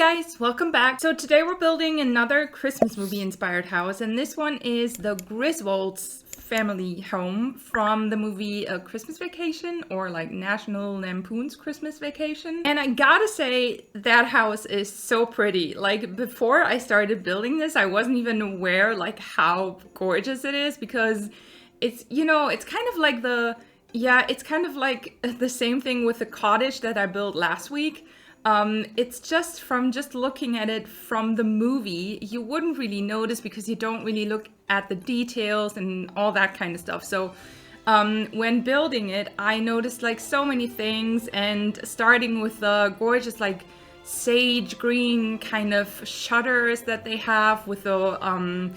guys, welcome back. So today we're building another Christmas movie inspired house, and this one is the Griswold's family home from the movie A Christmas Vacation, or like National Lampoon's Christmas Vacation. And I gotta say, that house is so pretty. Like, before I started building this, I wasn't even aware like how gorgeous it is, because it's, you know, it's kind of like it's kind of like the same thing with the cottage that I built last week. It's just from looking at it from the movie, you wouldn't really notice because you don't really look at the details and all that kind of stuff. So when building it, I noticed like so many things, and starting with the gorgeous like sage green kind of shutters that they have with the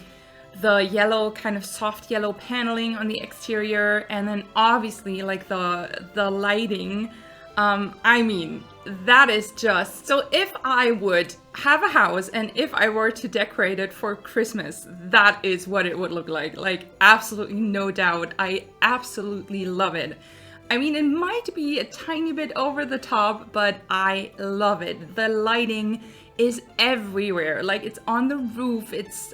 yellow, kind of soft yellow paneling on the exterior, and then obviously like the lighting. I mean, that is just... So if I would have a house and if I were to decorate it for Christmas, that is what it would look like. Like, absolutely no doubt. I absolutely love it. I mean, it might be a tiny bit over the top, but I love it. The lighting is everywhere. Like, it's on the roof, it's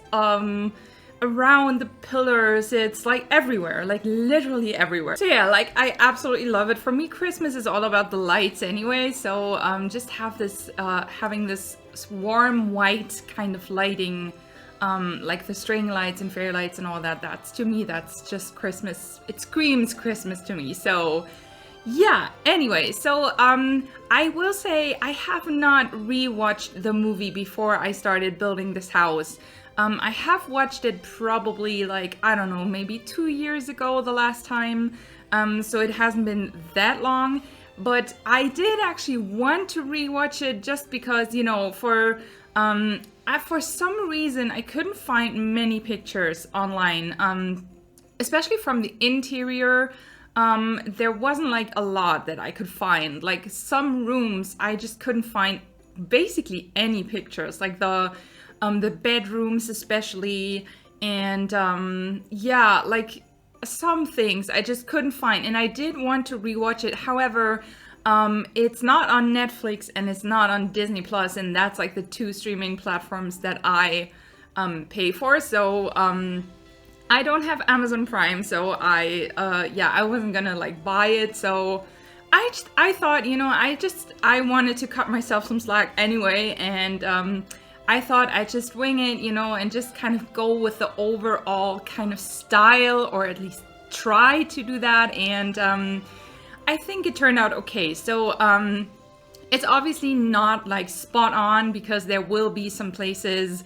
around the pillars, it's like everywhere, like literally everywhere. So yeah, like I absolutely love it. For me, Christmas is all about the lights anyway, so just having this warm white kind of lighting, like the string lights and fairy lights and all that, that's, to me, that's just Christmas. It screams Christmas to me. So yeah, anyway, so I will say I have not rewatched the movie before I started building this house. I have watched it probably like, I don't know, maybe 2 years ago the last time, so it hasn't been that long, but I did actually want to rewatch it just because, you know, for some reason I couldn't find many pictures online, especially from the interior. There wasn't like a lot that I could find. Like, some rooms I just couldn't find basically any pictures, like the bedrooms especially, and yeah, like some things I just couldn't find, and I did want to rewatch it. However, it's not on Netflix and it's not on Disney Plus, and that's like the two streaming platforms that I pay for. So I don't have Amazon Prime, so I wasn't gonna like buy it. So I thought, you know, I wanted to cut myself some slack anyway, and I thought I'd just wing it, you know, and just kind of go with the overall kind of style, or at least try to do that, and I think it turned out okay. So it's obviously not like spot on, because there will be some places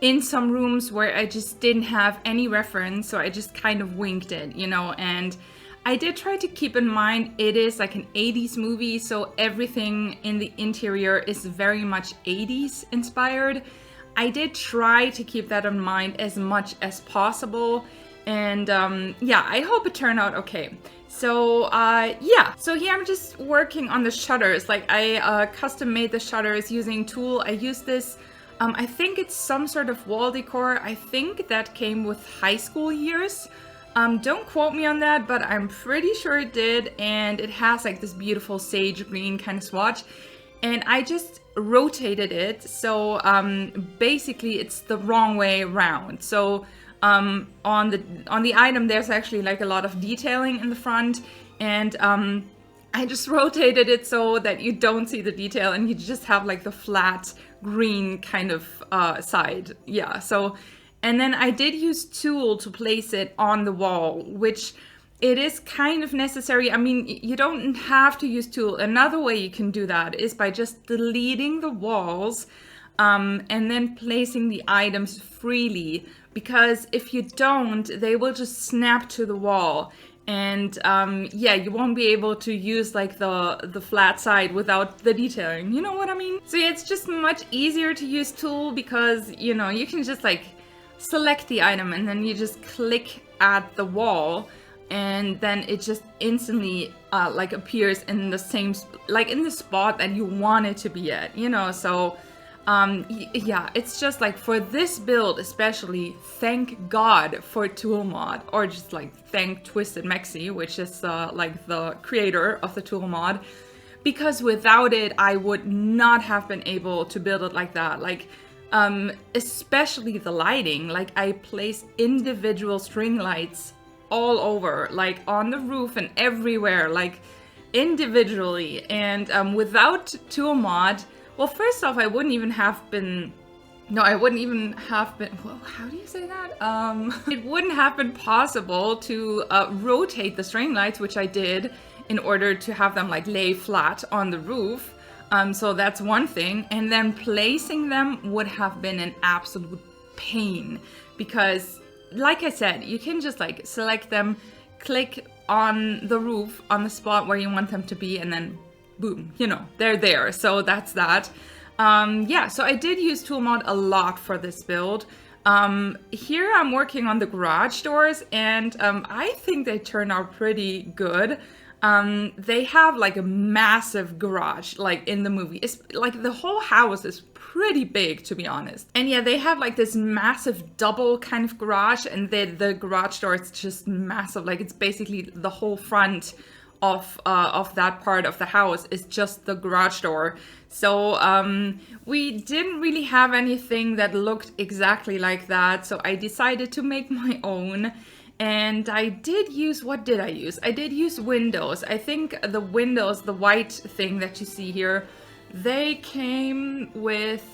in some rooms where I just didn't have any reference, so I just kind of winged it, you know. And I did try to keep in mind it is like an 80s movie, so everything in the interior is very much 80s inspired. I did try to keep that in mind as much as possible, and yeah, I hope it turned out okay. So yeah, so here I'm just working on the shutters. Like, I custom made the shutters using tulle. I used this, I think it's some sort of wall decor. I think that came with high school years. Don't quote me on that, but I'm pretty sure it did, and it has like this beautiful sage green kind of swatch, and I just rotated it, so basically it's the wrong way around. So on the item there's actually like a lot of detailing in the front, and I just rotated it so that you don't see the detail and you just have like the flat green kind of side. Yeah, so... And then I did use tulle to place it on the wall, which it is kind of necessary. I mean, you don't have to use tulle. Another way you can do that is by just deleting the walls and then placing the items freely. Because if you don't, they will just snap to the wall. And yeah, you won't be able to use like the flat side without the detailing. You know what I mean? So yeah, it's just much easier to use tulle, because, you know, you can just like select the item and then you just click at the wall, and then it just instantly like appears in the same, like in the spot that you want it to be at, you know. So yeah, it's just like for this build especially, thank God for Tool Mod, or just like thank Twisted Maxi, which is like the creator of the Tool Mod, because without it, I would not have been able to build it like that. Like, especially the lighting, like I placed individual string lights all over, like on the roof and everywhere, like individually. And without tool mod, well, first off, I wouldn't even have been, no, I wouldn't even have been, well, how do you say that? It wouldn't have been possible to rotate the string lights, which I did in order to have them like lay flat on the roof. So that's one thing. And then placing them would have been an absolute pain because, like I said, you can just like select them, click on the roof on the spot where you want them to be, and then boom, you know, they're there. So that's that. Yeah, so I did use tool mod a lot for this build. Here I'm working on the garage doors, and I think they turn out pretty good. They have like a massive garage, like in the movie. It's like the whole house is pretty big, to be honest. And yeah, they have like this massive double kind of garage, and the garage door is just massive. Like it's basically the whole front of that part of the house is just the garage door. So we didn't really have anything that looked exactly like that. So I decided to make my own. And I did use, what did I use? I did use windows. I think the windows, the white thing that you see here, they came with,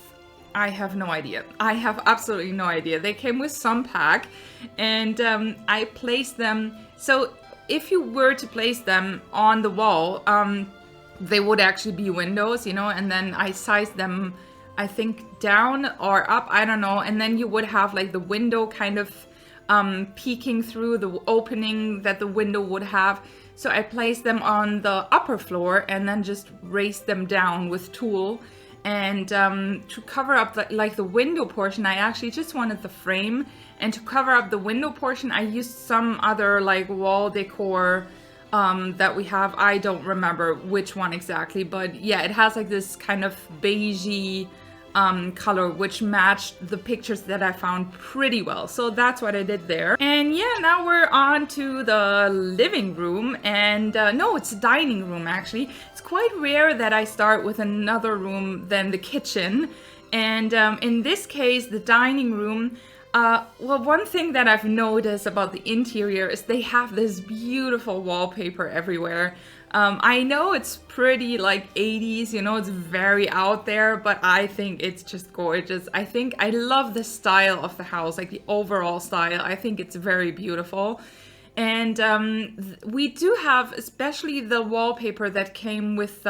I have no idea. I have absolutely no idea. They came with some pack, and I placed them. So if you were to place them on the wall, they would actually be windows, you know, and then I sized them, I think down or up, I don't know. And then you would have like the window kind of peeking through the opening that the window would have. So I placed them on the upper floor and then just raised them down with tool. And to cover up the window portion, I actually just wanted the frame. And to cover up the window portion, I used some other like wall decor that we have. I don't remember which one exactly, but yeah, it has like this kind of beigey color, which matched the pictures that I found pretty well. So that's what I did there. And yeah, now we're on to the living room. And no, it's a dining room actually. It's quite rare that I start with another room than the kitchen. And in this case, the dining room, well, one thing that I've noticed about the interior is they have this beautiful wallpaper everywhere. I know it's pretty like 80s, you know, it's very out there, but I think it's just gorgeous. I love the style of the house, like the overall style. I think it's very beautiful. And we do have, especially the wallpaper that came with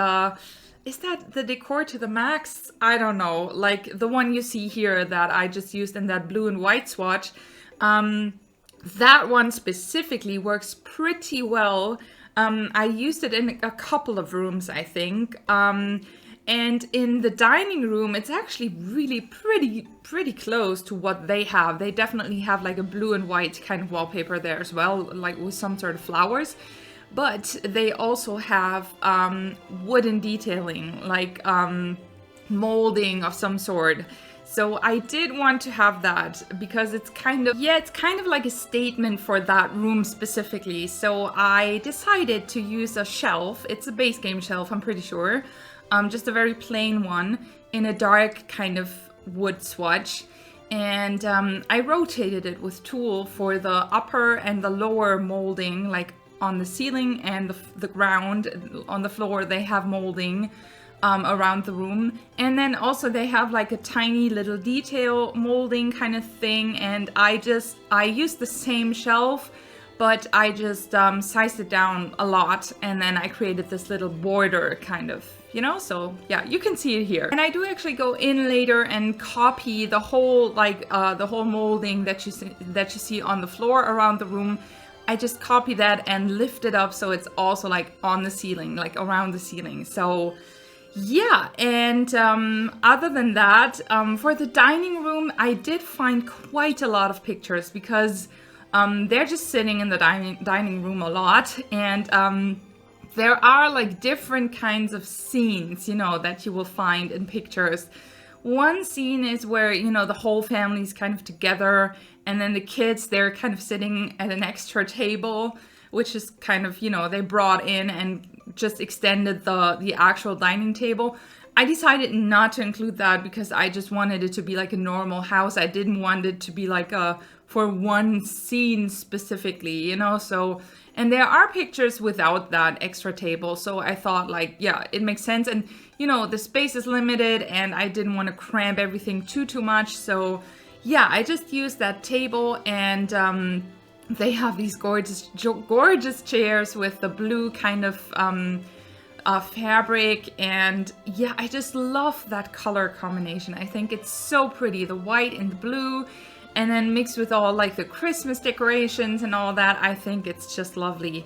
is that the decor to the max? I don't know, like the one you see here that I just used in that blue and white swatch. That one specifically works pretty well. I used it in a couple of rooms, I think. And in the dining room, it's actually really pretty close to what they have. They definitely have like a blue and white kind of wallpaper there as well, like with some sort of flowers. But they also have wooden detailing, like molding of some sort. So I did want to have that because it's kind of, yeah, it's kind of like a statement for that room specifically. So I decided to use a shelf. It's a base game shelf, I'm pretty sure. Just a very plain one in a dark kind of wood swatch. And I rotated it with tool for the upper and the lower molding, like on the ceiling and the ground. On the floor they have molding around the room, and then also they have like a tiny little detail molding kind of thing. And I used the same shelf, but I just sized it down a lot, and then I created this little border kind of, you know. So yeah, you can see it here. And I do actually go in later and copy the whole the whole molding that you see on the floor around the room. I just copy that and lift it up so it's also like on the ceiling, like around the ceiling. So yeah, and other than that, for the dining room, I did find quite a lot of pictures because they're just sitting in the dining room a lot. And there are like different kinds of scenes, you know, that you will find in pictures. One scene is where, you know, the whole family's kind of together, and then the kids, they're kind of sitting at an extra table, which is kind of, you know, they brought in and just extended the actual dining table. I decided not to include that because I just wanted it to be like a normal house. I didn't want it to be like for one scene specifically, you know, so, and there are pictures without that extra table, so I thought like, yeah, it makes sense, and you know, the space is limited and I didn't want to cramp everything too much, so yeah, I just used that table, and they have these gorgeous chairs with the blue kind of fabric, and yeah, I just love that color combination. I think it's so pretty, the white and the blue, and then mixed with all like the Christmas decorations and all that. I think it's just lovely.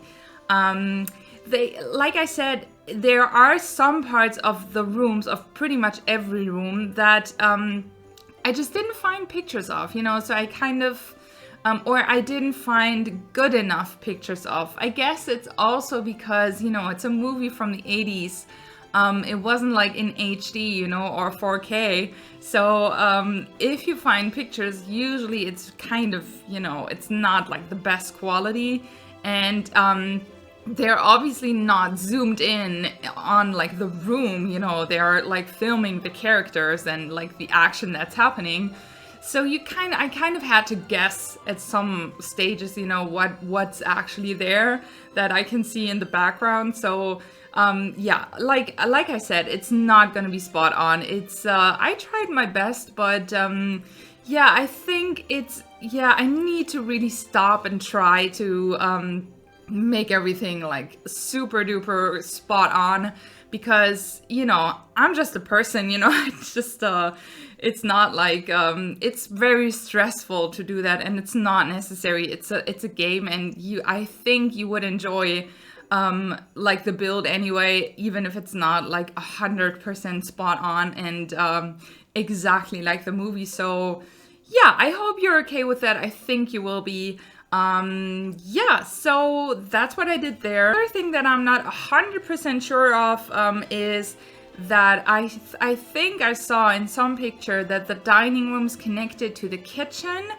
They, like I said, there are some parts of the rooms, of pretty much every room, that I just didn't find pictures of, you know, so I kind of or I didn't find good enough pictures of. I guess it's also because, you know, it's a movie from the 80s. It wasn't like in HD, you know, or 4K. So if you find pictures, usually it's kind of, you know, it's not like the best quality. And they're obviously not zoomed in on like the room, you know, they're like filming the characters and like the action that's happening. So I kind of had to guess at some stages, you know, what's actually there that I can see in the background. So yeah, like I said, it's not gonna be spot on. It's I tried my best, but yeah, I think I need to really stop and try to make everything like super duper spot on, because, you know, I'm just a person, you know. It's just it's not like it's very stressful to do that, and it's not necessary. It's a game, and I think you would enjoy like the build anyway, even if it's not like 100% spot on and exactly like the movie. So yeah, I hope you're okay with that. I think you will be. Yeah, so that's what I did there. Another thing that I'm not 100% sure of is that I think I saw in some picture that the dining room's connected to the kitchen.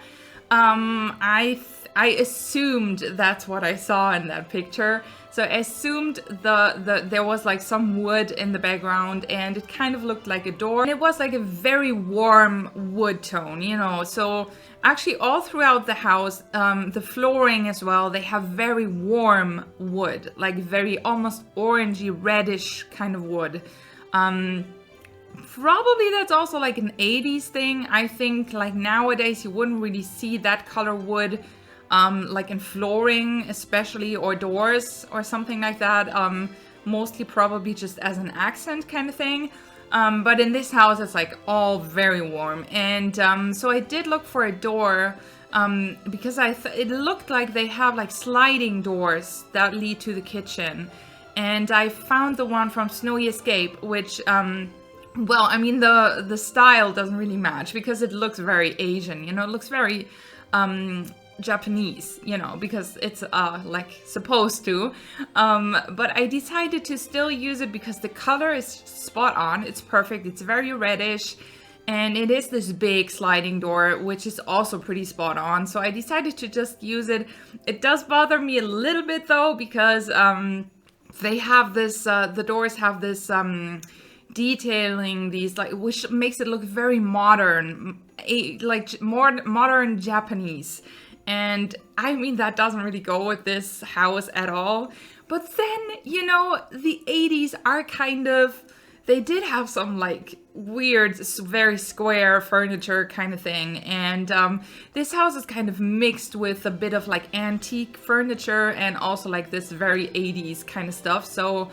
I assumed that's what I saw in that picture. So I assumed there was like some wood in the background, and it kind of looked like a door. And it was like a very warm wood tone, you know. So actually all throughout the house, the flooring as well, they have very warm wood, like very almost orangey reddish kind of wood. Probably that's also like an 80s thing. I think like nowadays you wouldn't really see that color wood like in flooring especially, or doors or something like that. Mostly probably just as an accent kind of thing. But in this house it's like all very warm, and so I did look for a door because it looked like they have like sliding doors that lead to the kitchen, and I found the one from Snowy Escape, which well, I mean, the style doesn't really match because it looks very Asian, you know, it looks very Japanese, you know, because it's like supposed to, but I decided to still use it because the color is spot on, it's perfect, it's very reddish, and it is this big sliding door, which is also pretty spot on, so I decided to just use it. It does bother me a little bit though, because they have this, the doors have this detailing, these like, which makes it look very modern, like more modern Japanese. And I mean, that doesn't really go with this house at all. But then, you know, the 80s are kind of, they did have some like weird, very square furniture kind of thing. And this house is kind of mixed with a bit of like antique furniture and also like this very 80s kind of stuff. So,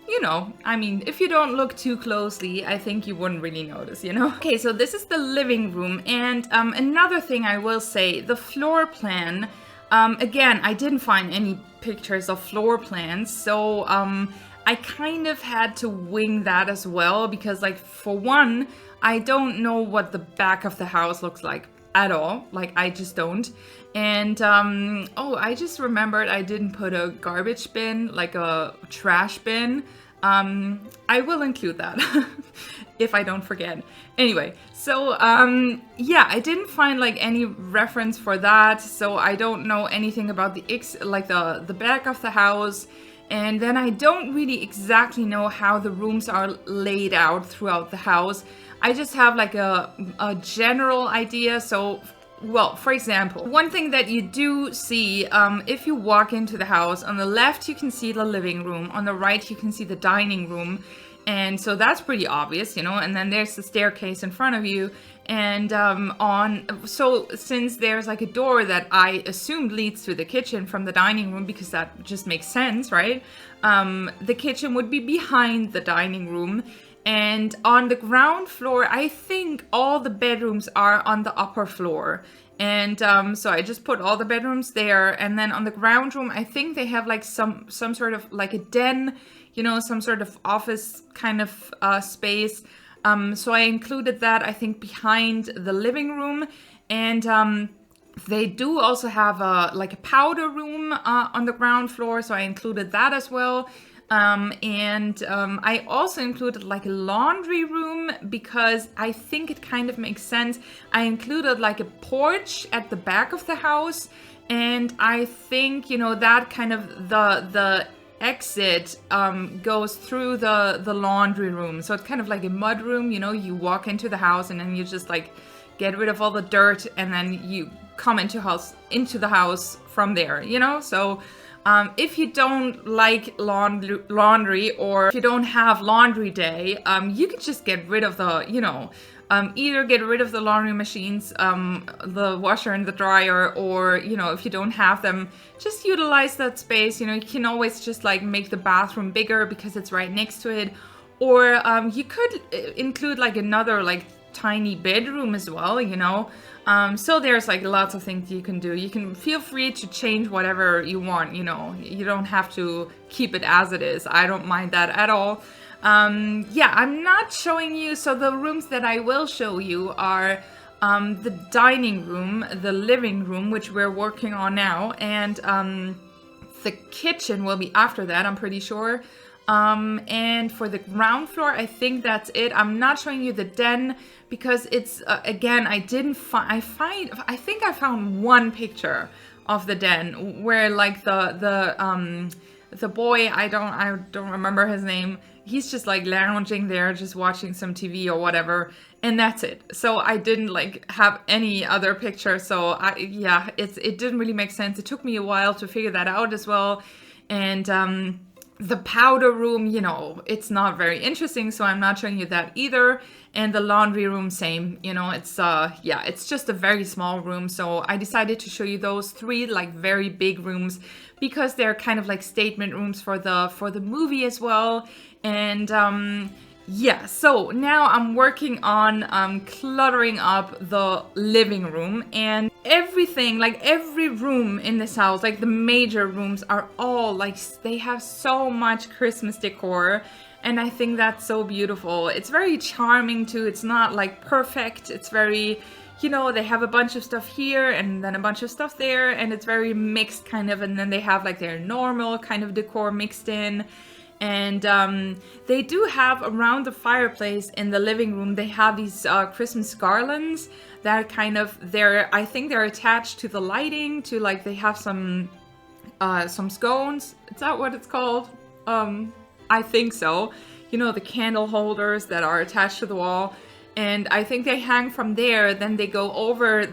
you know, I mean, if you don't look too closely, I think you wouldn't really notice, you know? Okay, so this is the living room, and another thing I will say, the floor plan, again, I didn't find any pictures of floor plans, so I kind of had to wing that as well, because like, for one, I don't know what the back of the house looks like at all, like I just don't. And oh, I just remembered I didn't put a garbage bin, like a trash bin. I will include that if I don't forget. Anyway, so yeah, I didn't find like any reference for that, so I don't know anything about the back of the house. And then I don't really exactly know how the rooms are laid out throughout the house. I just have like a general idea. So, well, for example, one thing that you do see if you walk into the house, on the left you can see the living room, on the right you can see the dining room. And so that's pretty obvious, you know, and then there's the staircase in front of you. And so since there's like a door that I assumed leads to the kitchen from the dining room, because that just makes sense, right? The kitchen would be behind the dining room. And on the ground floor, I think all the bedrooms are on the upper floor. And so I just put all the bedrooms there. And then on the ground room, I think they have like some sort of like a den, you know, some sort of office kind of space. So I included that, I think, behind the living room. And they do also have like a powder room on the ground floor. So I included that as well. I also included like a laundry room because I think it kind of makes sense. I included like a porch at the back of the house, and I think, you know, that kind of the exit goes through the laundry room. So it's kind of like a mud room, you know, you walk into the house and then you just like get rid of all the dirt and then you come into the house from there, you know. So if you don't like laundry, or if you don't have laundry day, you can just get rid of the, you know, either get rid of the laundry machines, the washer and the dryer, or, you know, if you don't have them, just utilize that space. You know, you can always just like make the bathroom bigger because it's right next to it. Or you could include like another like tiny bedroom as well, you know. So there's like lots of things you can do. You can feel free to change whatever you want, you know. You don't have to keep it as it is. I don't mind that at all. Yeah, I'm not showing you. So the rooms that I will show you are the dining room, the living room, which we're working on now, and the kitchen will be after that, I'm pretty sure. And for the ground floor, I think that's it. I'm not showing you the den because it's again, I think I found one picture of the den where like the boy, I don't remember his name. He's just like lounging there, just watching some TV or whatever, and that's it. So I didn't like have any other picture. So it didn't really make sense. It took me a while to figure that out as well. And the powder room, you know, it's not very interesting, so I'm not showing you that either. And the laundry room, same, you know, it's it's just a very small room. So I decided to show you those three like very big rooms because they're kind of like statement rooms for the movie as well. And yeah, so now I'm working on cluttering up the living room, and everything, like every room in this house, like the major rooms are all like, they have so much Christmas decor, and I think that's so beautiful. It's very charming too. It's not like perfect. It's very, you know, they have a bunch of stuff here and then a bunch of stuff there, and it's very mixed kind of, and then they have like their normal kind of decor mixed in. And they do have around the fireplace in the living room, they have these Christmas garlands that kind of, I think they're attached to the lighting, to like, they have some scones. Is that what it's called? I think so. You know, the candle holders that are attached to the wall. And I think they hang from there, then they go over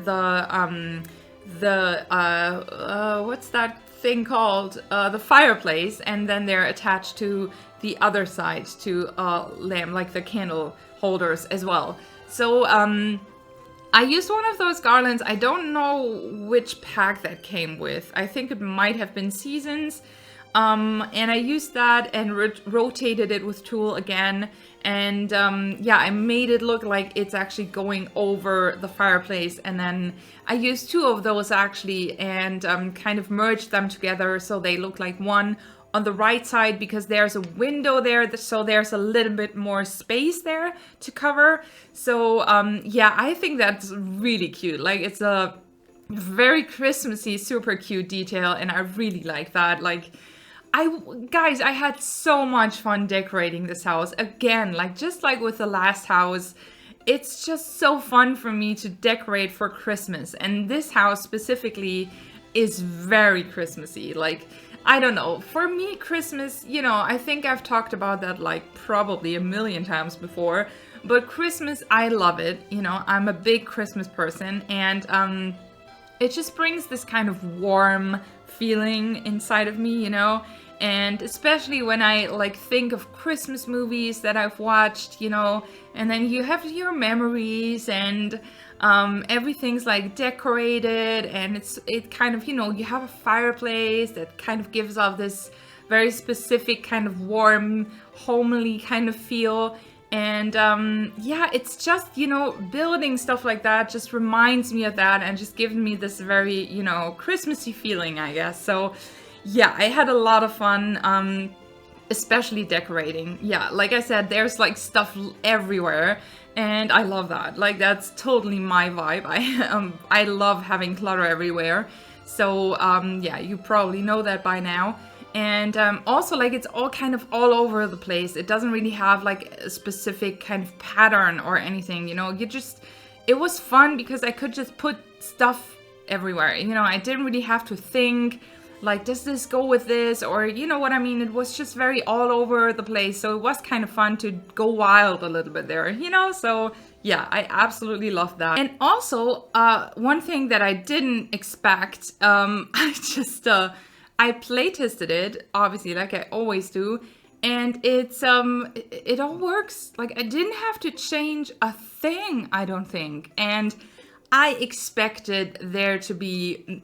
what's that thing called, the fireplace, and then they're attached to the other side to lamp, like the candle holders as well. So I used one of those garlands. I don't know which pack that came with. I think it might have been Seasons. And I used that and rotated it with Tool again. And yeah, I made it look like it's actually going over the fireplace. And then I used two of those actually and kind of merged them together so they look like one on the right side, because there's a window there, so there's a little bit more space there to cover. So yeah, I think that's really cute. Like, it's a very Christmassy, super cute detail, and I really like that. Like, guys, I had so much fun decorating this house. Again, like just like with the last house, it's just so fun for me to decorate for Christmas. And this house specifically is very Christmassy. Like, I don't know. For me, Christmas, you know, I think I've talked about that like probably a million times before. But Christmas, I love it. You know, I'm a big Christmas person, and it just brings this kind of warm feeling inside of me, you know. And especially when I like think of Christmas movies that I've watched, you know, and then you have your memories, and everything's like decorated, and it kind of, you know, you have a fireplace that kind of gives off this very specific kind of warm, homely kind of feel. And yeah, it's just, you know, building stuff like that just reminds me of that and just gives me this very, you know, Christmassy feeling, I guess. So yeah, I had a lot of fun, especially decorating. Yeah, like I said, there's like stuff everywhere, and I love that. Like, that's totally my vibe. I love having clutter everywhere. So yeah, you probably know that by now. And also, like, it's all kind of all over the place. It doesn't really have like a specific kind of pattern or anything, you know. It was fun because I could just put stuff everywhere. You know, I didn't really have to think, like, does this go with this? Or, you know what I mean? It was just very all over the place. So it was kind of fun to go wild a little bit there, you know? So yeah, I absolutely love that. And also, one thing that I didn't expect, I play tested it, obviously, like I always do, and it all works. Like, I didn't have to change a thing, I don't think. And I expected there to be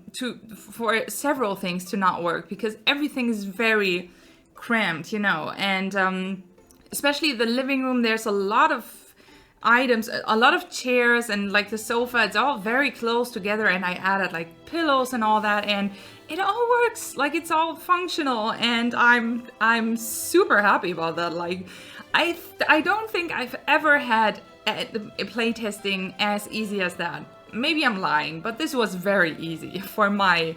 for several things to not work, because everything is very cramped, you know. And especially the living room, there's a lot of items, a lot of chairs, and like the sofa, it's all very close together, and I added like pillows and all that, and it all works. Like, it's all functional, and I'm super happy about that. Like, I don't think I've ever had a playtesting as easy as that. Maybe I'm lying, but this was very easy for my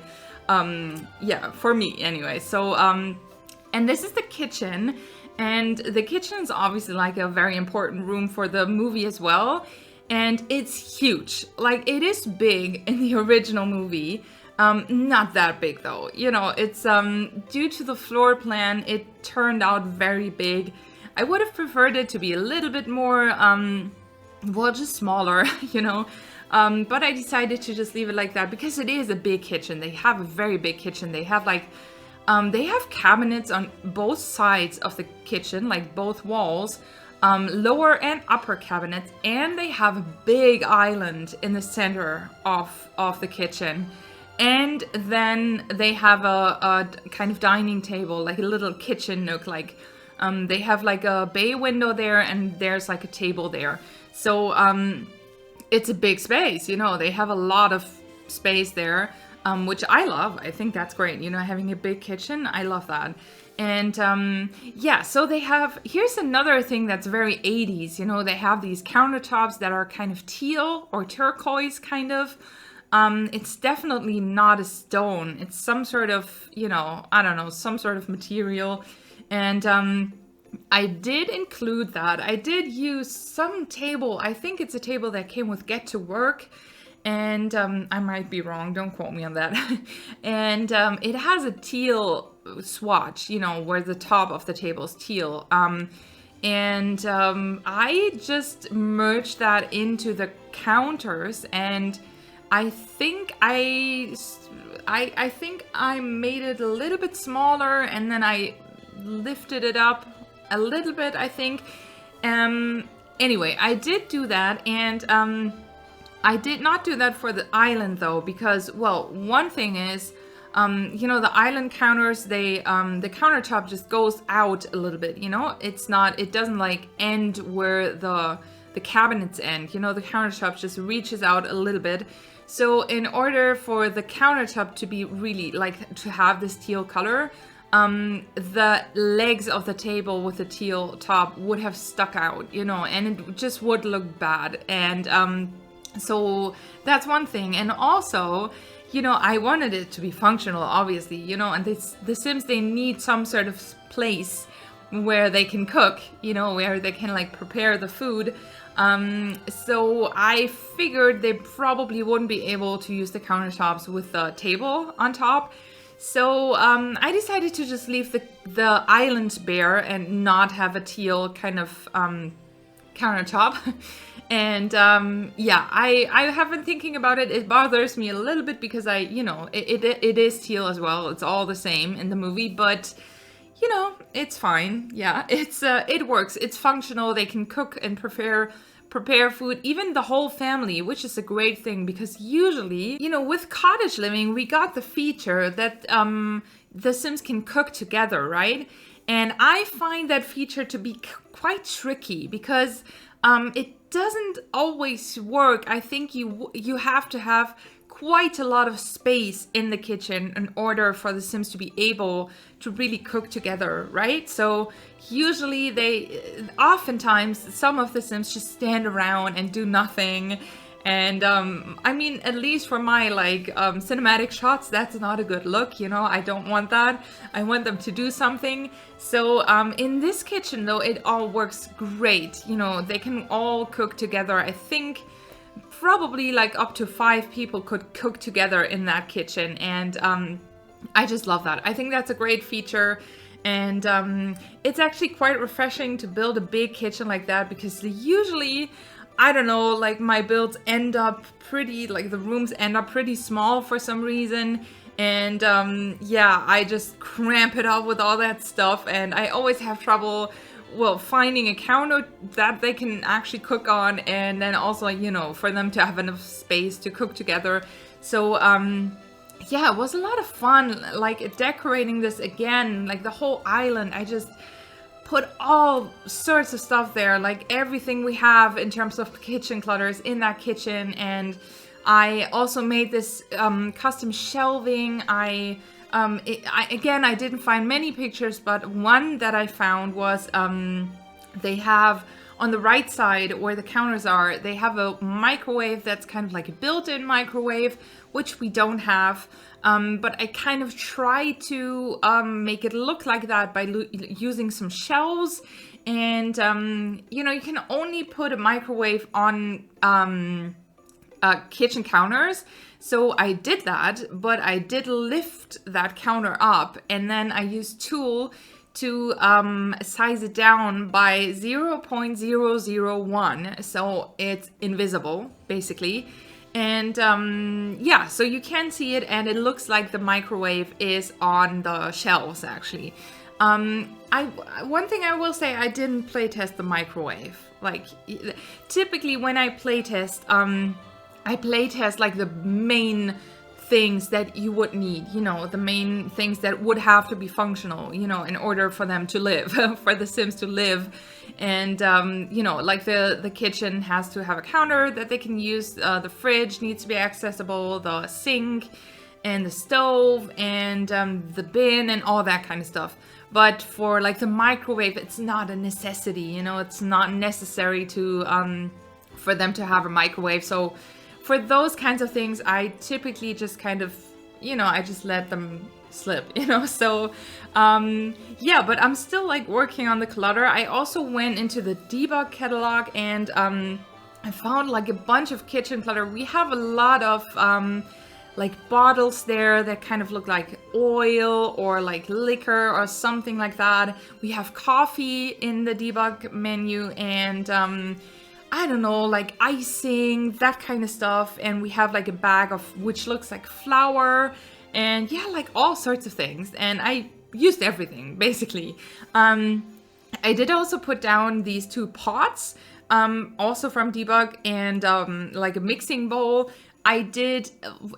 yeah, for me anyway. So and this is the kitchen. And the kitchen is obviously like a very important room for the movie as well. And it's huge. Like, it is big in the original movie. Not that big though. You know, it's due to the floor plan, it turned out very big. I would have preferred it to be a little bit more, well, just smaller, you know. But I decided to just leave it like that because it is a big kitchen. They have a very big kitchen. They have like they have cabinets on both sides of the kitchen, like both walls, lower and upper cabinets, and they have a big island in the center of the kitchen. And then they have a kind of dining table, like a little kitchen nook, like they have like a bay window there, and there's like a table there. So it's a big space, you know, they have a lot of space there. Which I love. I think that's great. You know, having a big kitchen, I love that. And yeah, so they have, here's another thing that's very 80s. You know, they have these countertops that are kind of teal or turquoise kind of. It's definitely not a stone. It's some sort of, you know, I don't know, some sort of material. And I did include that. I did use some table. I think it's a table that came with Get to Work. And I might be wrong, don't quote me on that. And it has a teal swatch, you know, where the top of the table is teal. And I just merged that into the counters, and I think I think I made it a little bit smaller, and then I lifted it up a little bit, I think. Anyway, I did do that, and I did not do that for the island though, because, well, one thing is, you know, the island counters, they, the countertop just goes out a little bit, you know, it doesn't like end where the cabinets end, you know, the countertop just reaches out a little bit. So in order for the countertop to be really, like, to have this teal color, the legs of the table with the teal top would have stuck out, you know, and it just would look bad. And, so that's one thing. And also, you know, I wanted it to be functional, obviously, you know, and the Sims, they need some sort of place where they can cook, you know, where they can like prepare the food. So I figured they probably wouldn't be able to use the countertops with the table on top. So I decided to just leave the island bare and not have a teal kind of countertop. And yeah, I have been thinking about it. It bothers me a little bit because it is teal as well. It's all the same in the movie, but it's fine. Yeah, it works. It's functional. They can cook and prepare food, even the whole family, which is a great thing because usually, with cottage living, we got the feature that the Sims can cook together, right? And I find that feature to be quite tricky because it doesn't always work. I think you have to have quite a lot of space in the kitchen in order for the Sims to be able to really cook together, right? So usually oftentimes some of the Sims just stand around and do nothing. And I mean, at least for my cinematic shots, that's not a good look, I don't want that. I want them to do something. So in this kitchen though, it all works great. They can all cook together. I think probably up to 5 people could cook together in that kitchen, and I just love that. I think that's a great feature, and it's actually quite refreshing to build a big kitchen like that because usually, I don't know, my builds end up the rooms end up pretty small for some reason, and yeah, I just cramp it up with all that stuff, and I always have trouble finding a counter that they can actually cook on, and then also, for them to have enough space to cook together. So, yeah, it was a lot of fun, decorating this again, the whole island. I just put all sorts of stuff there, everything we have in terms of kitchen clutters in that kitchen, and I also made this custom shelving. Again, I didn't find many pictures, but one that I found was they have on the right side where the counters are, they have a microwave that's kind of like a built-in microwave, which we don't have. But I kind of try to make it look like that by using some shelves. And, you can only put a microwave on kitchen counters. So I did that, but I did lift that counter up, and then I used tool to size it down by 0.001, so it's invisible basically. And yeah, so you can see it, and it looks like the microwave is on the shelves actually. One thing I will say, I didn't playtest the microwave. Typically when I playtest, I playtest the main things that you would need, the main things that would have to be functional, in order for them to live, for the Sims to live. And, the kitchen has to have a counter that they can use, the fridge needs to be accessible, the sink and the stove and the bin and all that kind of stuff. But for the microwave, it's not a necessity, it's not necessary to for them to have a microwave. So for those kinds of things, I typically just kind of, I just let them slip, so yeah, but I'm still working on the clutter. I also went into the debug catalog, and I found a bunch of kitchen clutter. We have a lot of bottles there that kind of look like oil or liquor or something like that. We have coffee in the debug menu, and I don't know, icing, that kind of stuff. And we have a bag of which looks like flour, and yeah, all sorts of things. And I used everything basically. I did also put down these 2 pots, also from debug, and a mixing bowl. I did,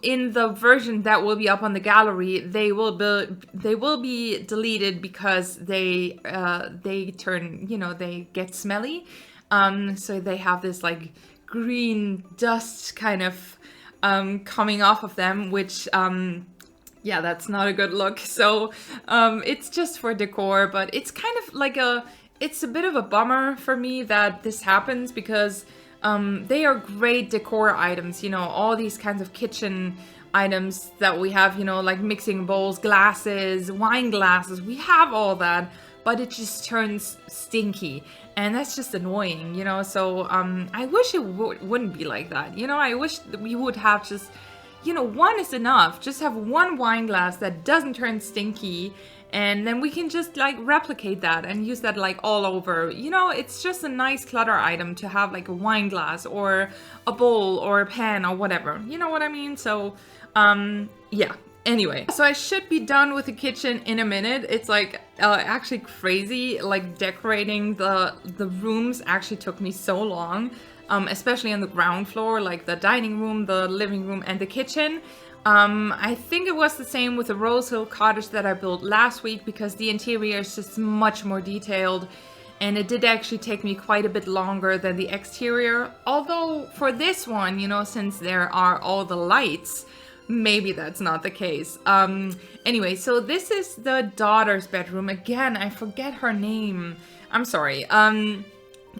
in the version that will be up on the gallery, they will be deleted because they turn, they get smelly. So they have this green dust kind of coming off of them, which yeah, that's not a good look. So it's just for decor, but it's kind of it's a bit of a bummer for me that this happens, because they are great decor items, all these kinds of kitchen items that we have, mixing bowls, glasses, wine glasses, we have all that, but it just turns stinky, and that's just annoying, so I wish it wouldn't be like that, I wish that we would have just, you know, one is enough. Just have one wine glass that doesn't turn stinky, and then we can just like replicate that and use that like all over. You know, it's just a nice clutter item to have like a wine glass or a bowl or a pan or whatever. You know what I mean? So, yeah. Anyway, so I should be done with the kitchen in a minute. It's like actually crazy. Like decorating the rooms actually took me so long, especially on the ground floor, like the dining room, the living room, and the kitchen. I think it was the same with the Rose Hill cottage that I built last week because the interior is just much more detailed, and it did actually take me quite a bit longer than the exterior. Although for this one, you know, since there are all the lights, maybe that's not the case. Anyway, so this is the daughter's bedroom. Again, I forget her name. I'm sorry.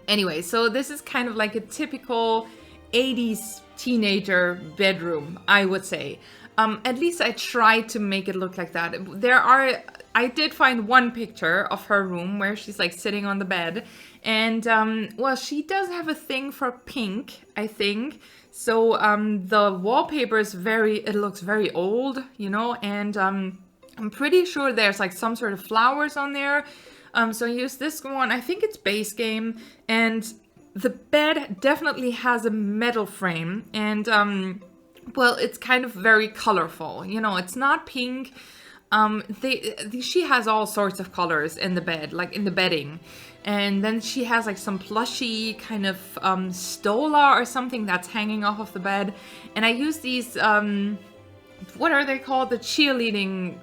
Anyway, so this is kind of like a typical 80s teenager bedroom, I would say. At least I tried to make it look like that. I did find one picture of her room where she's like sitting on the bed. And, well, she does have a thing for pink, I think. So the wallpaper is it looks very old, you know, and I'm pretty sure there's like some sort of flowers on there. So I use this one, I think it's base game, and the bed definitely has a metal frame, and well, it's kind of very colorful, you know, it's not pink. She has all sorts of colors in the bed, like in the bedding. And then she has like some plushy kind of stola or something that's hanging off of the bed. And I use these, what are they called? The cheerleading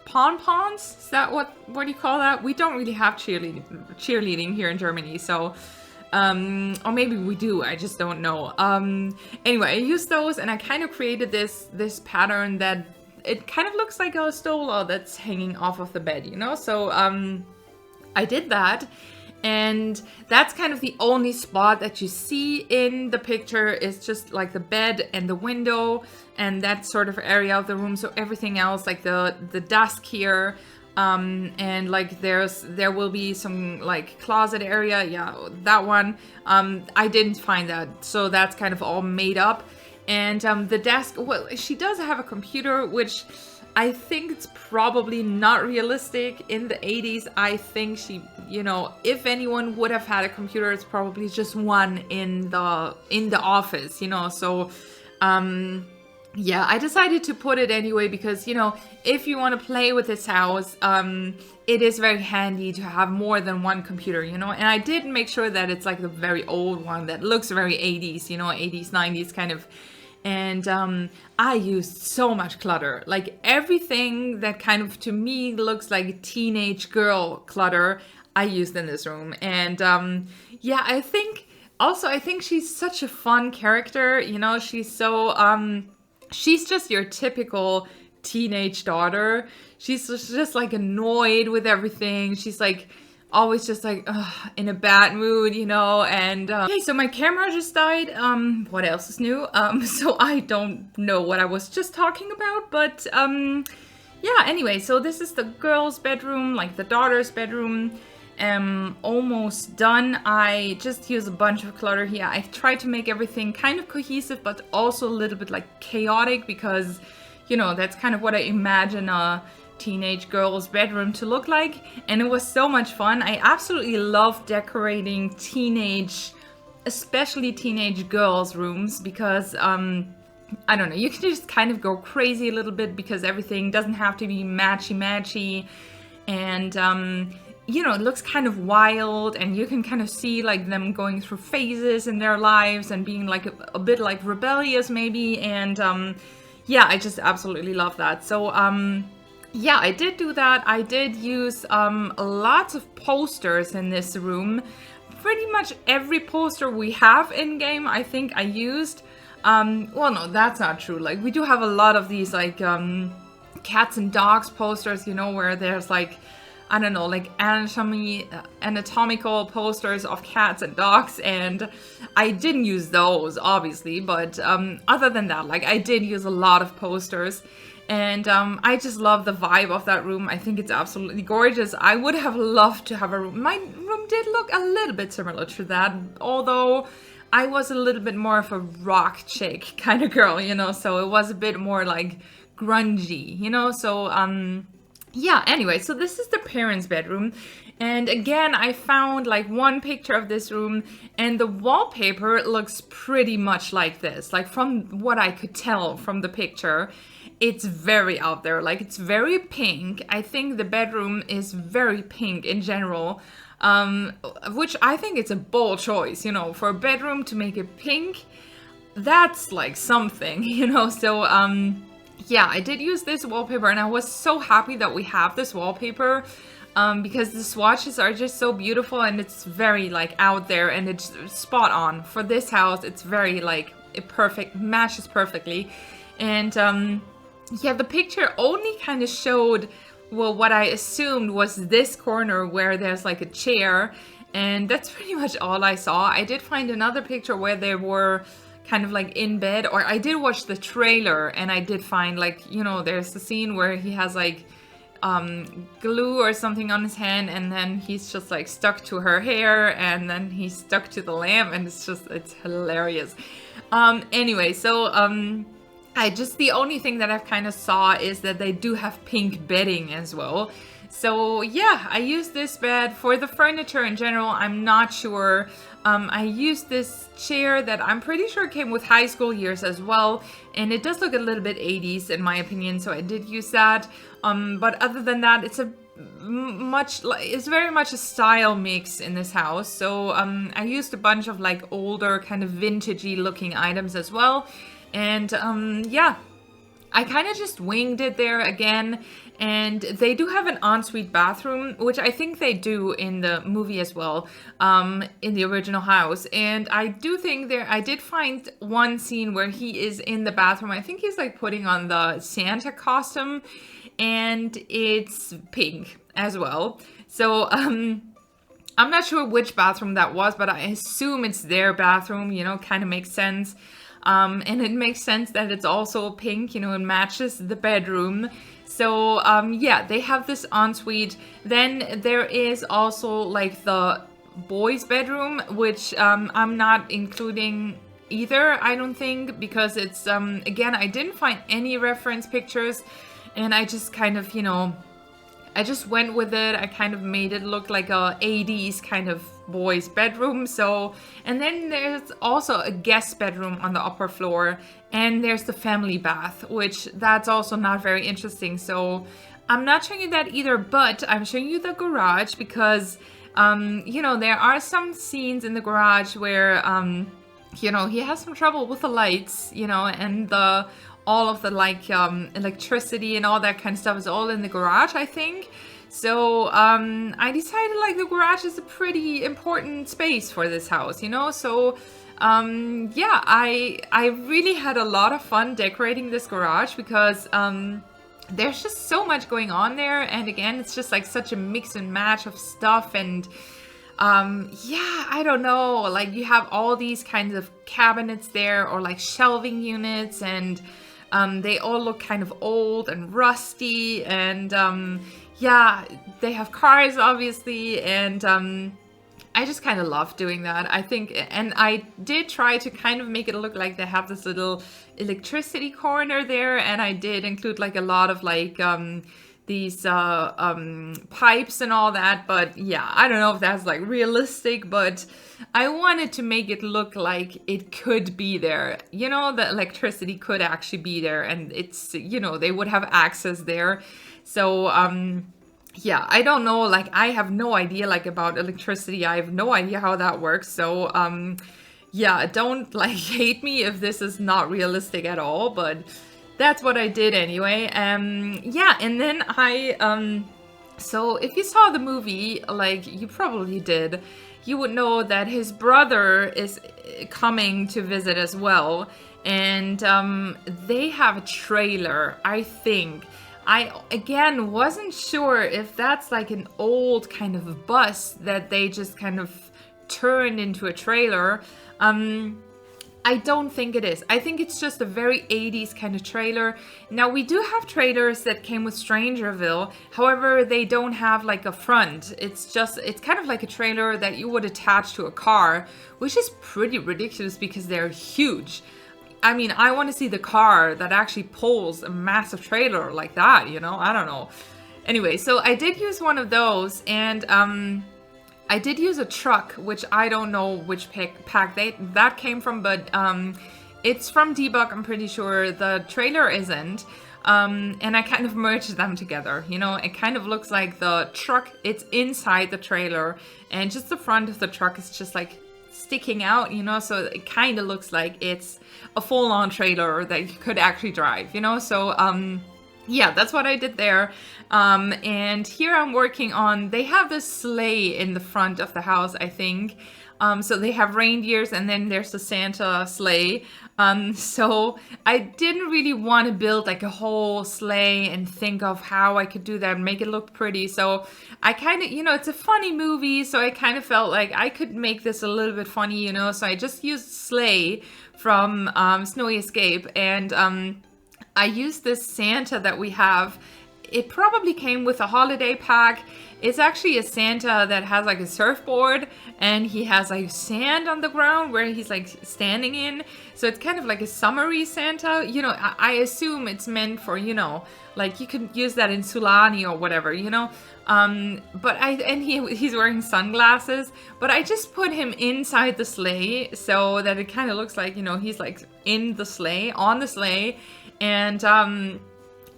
pom-poms? Is that what do you call that? We don't really have cheerleading here in Germany, so... or maybe we do, I just don't know. Anyway, I used those and I kind of created this pattern that it kind of looks like a stola that's hanging off of the bed, you know? So, I did that, and that's kind of the only spot that you see in the picture is just like the bed and the window and that sort of area of the room. So everything else, like the desk here, and like there will be some like closet area, yeah, that one. I didn't find that, so that's kind of all made up. And the desk, well, she does have a computer, which I think it's probably not realistic in the 80s. I think she, you know, if anyone would have had a computer, it's probably just one in the office, you know. So, yeah, I decided to put it anyway because, you know, if you want to play with this house, it is very handy to have more than one computer, you know. And I did make sure that it's like the very old one that looks very 80s, you know, 80s, 90s kind of. And I used so much clutter, like everything that kind of to me looks like teenage girl clutter I used in this room. And yeah, I think she's such a fun character, you know. She's so she's just your typical teenage daughter. She's just like annoyed with everything. She's like always just like in a bad mood, you know. And okay, so my camera just died. What else is new? So I don't know what I was just talking about, but yeah, anyway, so this is the girl's bedroom, like the daughter's bedroom. Almost done. I just use a bunch of clutter here. I tried to make everything kind of cohesive, but also a little bit like chaotic because, you know, that's kind of what I imagine a teenage girl's bedroom to look like, and it was so much fun. I absolutely love decorating especially teenage girls' rooms because I don't know, you can just kind of go crazy a little bit because everything doesn't have to be matchy, and you know, it looks kind of wild, and you can kind of see like them going through phases in their lives and being like a bit like rebellious maybe, and yeah, I just absolutely love that. So yeah, I did do that. I did use lots of posters in this room. Pretty much every poster we have in game, I think I used. Well, no, that's not true. Like, we do have a lot of these, like, cats and dogs posters, you know, where there's, like, I don't know, like, anatomical posters of cats and dogs, and I didn't use those, obviously, but other than that, like, I did use a lot of posters. And I just love the vibe of that room. I think it's absolutely gorgeous. I would have loved to have a room. My room did look a little bit similar to that, although I was a little bit more of a rock chick kind of girl, you know, so it was a bit more like grungy, you know, so yeah, anyway, so this is the parents' bedroom. And again, I found like one picture of this room, and the wallpaper looks pretty much like this. Like from what I could tell from the picture, it's very out there. Like it's very pink. I think the bedroom is very pink in general, which I think it's a bold choice, you know, for a bedroom to make it pink. That's like something, you know, so yeah, I did use this wallpaper, and I was so happy that we have this wallpaper because the swatches are just so beautiful, and it's very like out there, and it's spot on for this house. It's very like it matches perfectly. And yeah, the picture only kind of showed, well, what I assumed was this corner where there's like a chair, and that's pretty much all I saw. I did find another picture where they were kind of like in bed, or I did watch the trailer, and I did find like, you know, there's the scene where he has like glue or something on his hand, and then he's just like stuck to her hair, and then he's stuck to the lamp, and it's hilarious. Anyway, so the only thing that I've kind of saw is that they do have pink bedding as well. So yeah, I used this bed. For the furniture in general, I'm not sure. I used this chair that I'm pretty sure came with high school years as well, and it does look a little bit 80s in my opinion, so I did use that. But other than that, it's very much a style mix in this house. So I used a bunch of like older kind of vintagey looking items as well. And yeah, I kind of just winged it there again. And they do have an ensuite bathroom, which I think they do in the movie as well, in the original house. And I do think I did find one scene where he is in the bathroom. I think he's like putting on the Santa costume, and it's pink as well. So I'm not sure which bathroom that was, but I assume it's their bathroom, you know, kind of makes sense. And it makes sense that it's also pink, you know, it matches the bedroom. So yeah, they have this ensuite. Then there is also like the boys' bedroom, which I'm not including either, I don't think, because it's again, I didn't find any reference pictures, and I just kind of, you know, I just went with it. I kind of made it look like a 80s kind of boys' bedroom. So, and then there's also a guest bedroom on the upper floor, and there's the family bath, which that's also not very interesting. So I'm not showing you that either, but I'm showing you the garage because, you know, there are some scenes in the garage where, you know, he has some trouble with the lights, you know, and all of the like electricity and all that kind of stuff is all in the garage, I think. So I decided like the garage is a pretty important space for this house, you know. So yeah, I really had a lot of fun decorating this garage because there's just so much going on there, and again, it's just like such a mix and match of stuff. And yeah, I don't know, like you have all these kinds of cabinets there, or like shelving units, and they all look kind of old and rusty, and yeah, they have cars obviously, and I just kind of love doing that, I think. And I did try to kind of make it look like they have this little electricity corner there, and I did include like a lot of like these pipes and all that. But yeah, I don't know if that's like realistic, but I wanted to make it look like it could be there. You know, the electricity could actually be there, and it's, you know, they would have access there. So yeah, I don't know, like I have no idea like about electricity. I have no idea how that works. So yeah, don't like hate me if this is not realistic at all, but that's what I did anyway. Yeah, and then so if you saw the movie, like you probably did, you would know that his brother is coming to visit as well, and they have a trailer, I think. I, again, wasn't sure if that's like an old kind of bus that they just kind of turned into a trailer. I don't think it is. I think it's just a very 80s kind of trailer. Now, we do have trailers that came with Strangerville. However, they don't have like a front. It's kind of like a trailer that you would attach to a car, which is pretty ridiculous because they're huge. I mean, I want to see the car that actually pulls a massive trailer like that, you know? I don't know. Anyway, so I did use one of those, and I did use a truck, which I don't know which pack that came from, but it's from Debug, I'm pretty sure. The trailer isn't. And I kind of merged them together, you know? It kind of looks like the truck, it's inside the trailer, and just the front of the truck is just like sticking out, you know? So it kind of looks like it's a full-on trailer that you could actually drive, you know? So, yeah, that's what I did there. And here I'm working on, they have this sleigh in the front of the house, I think. So they have reindeers, and then there's the Santa sleigh. So I didn't really want to build like a whole sleigh and think of how I could do that and make it look pretty. So I kind of, you know, it's a funny movie, so I kind of felt like I could make this a little bit funny, you know. So I just used sleigh from Snowy Escape, and I used this Santa that we have. It probably came with a holiday pack. It's actually a Santa that has like a surfboard, and he has like sand on the ground where he's like standing in. So it's kind of like a summery Santa. You know, I assume it's meant for, you know, like you could use that in Sulani or whatever, you know. He's wearing sunglasses, but I just put him inside the sleigh so that it kind of looks like, you know, he's like in the sleigh, on the sleigh. And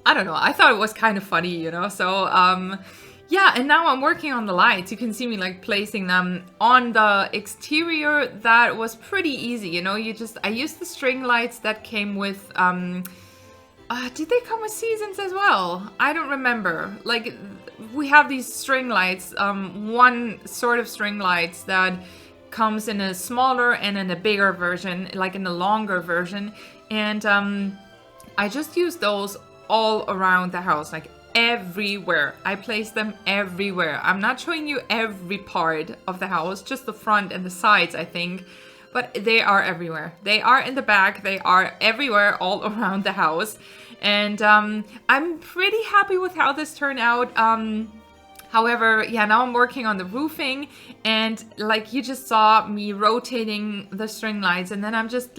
I don't know, I thought it was kind of funny, you know, so yeah, and now I'm working on the lights. You can see me like placing them on the exterior. That was pretty easy, you know, I used the string lights that came with, did they come with seasons as well? I don't remember. Like, we have these string lights, one sort of string lights that comes in a smaller and in a bigger version, like in a longer version, and I just used those all around the house, like everywhere. I placed them everywhere. I'm not showing you every part of the house, just the front and the sides, I think, but they are everywhere. They are in the back, they are everywhere all around the house, and I'm pretty happy with how this turned out. However, yeah, now I'm working on the roofing, and like you just saw me rotating the string lights, and then I'm just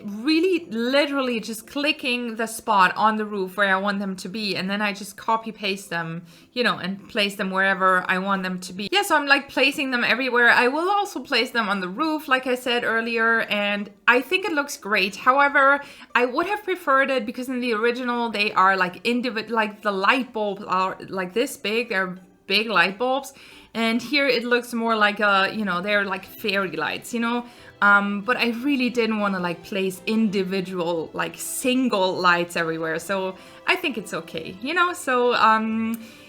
really literally just clicking the spot on the roof where I want them to be, and then I just copy paste them, you know, and place them wherever I want them to be. Yeah, so I'm like placing them everywhere. I will also place them on the roof, like I said earlier, and I think it looks great. However, I would have preferred it because in the original they are like like the light bulbs are like this big, they're big light bulbs, and here it looks more like a, you know, they're like fairy lights, you know. But I really didn't want to like place individual like single lights everywhere, so I think it's okay, you know. So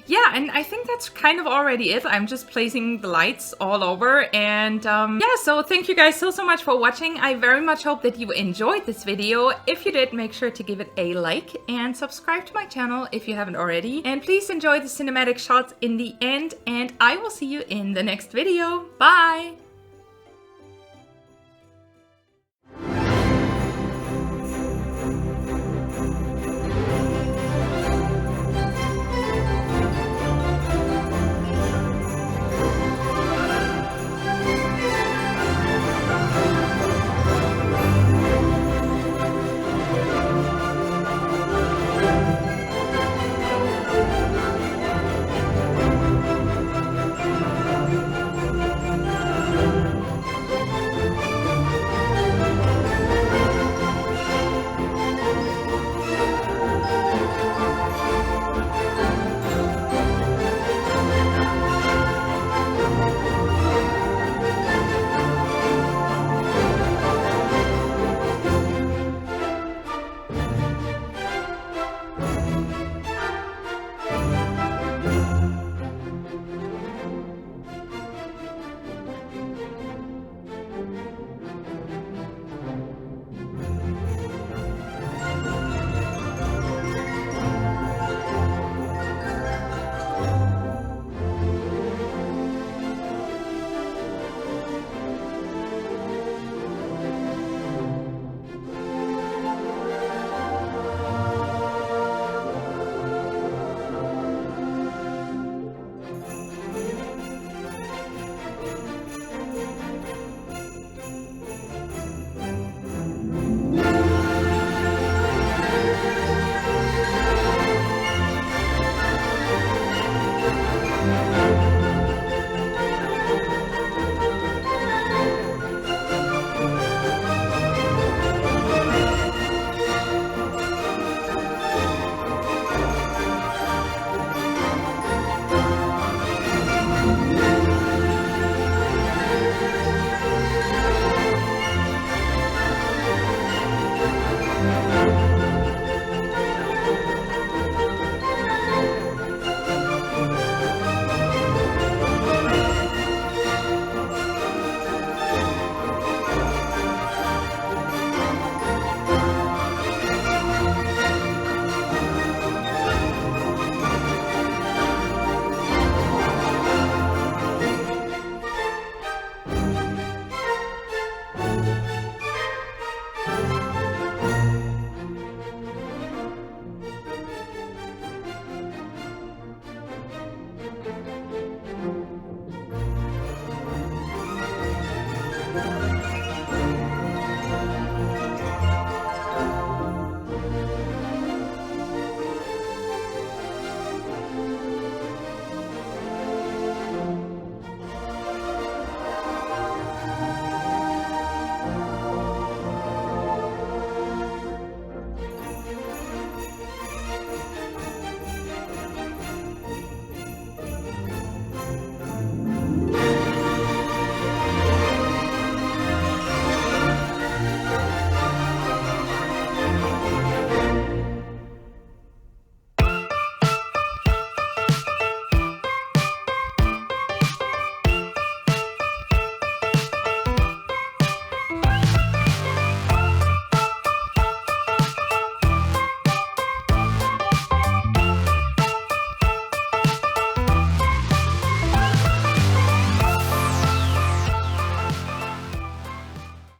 yeah, and I think that's kind of already it. I'm just placing the lights all over, and yeah, so thank you guys so much for watching. I very much hope that you enjoyed this video. If you did, make sure to give it a like and subscribe to my channel if you haven't already, and please enjoy the cinematic shots in the end, and I will see you in the next video. Bye!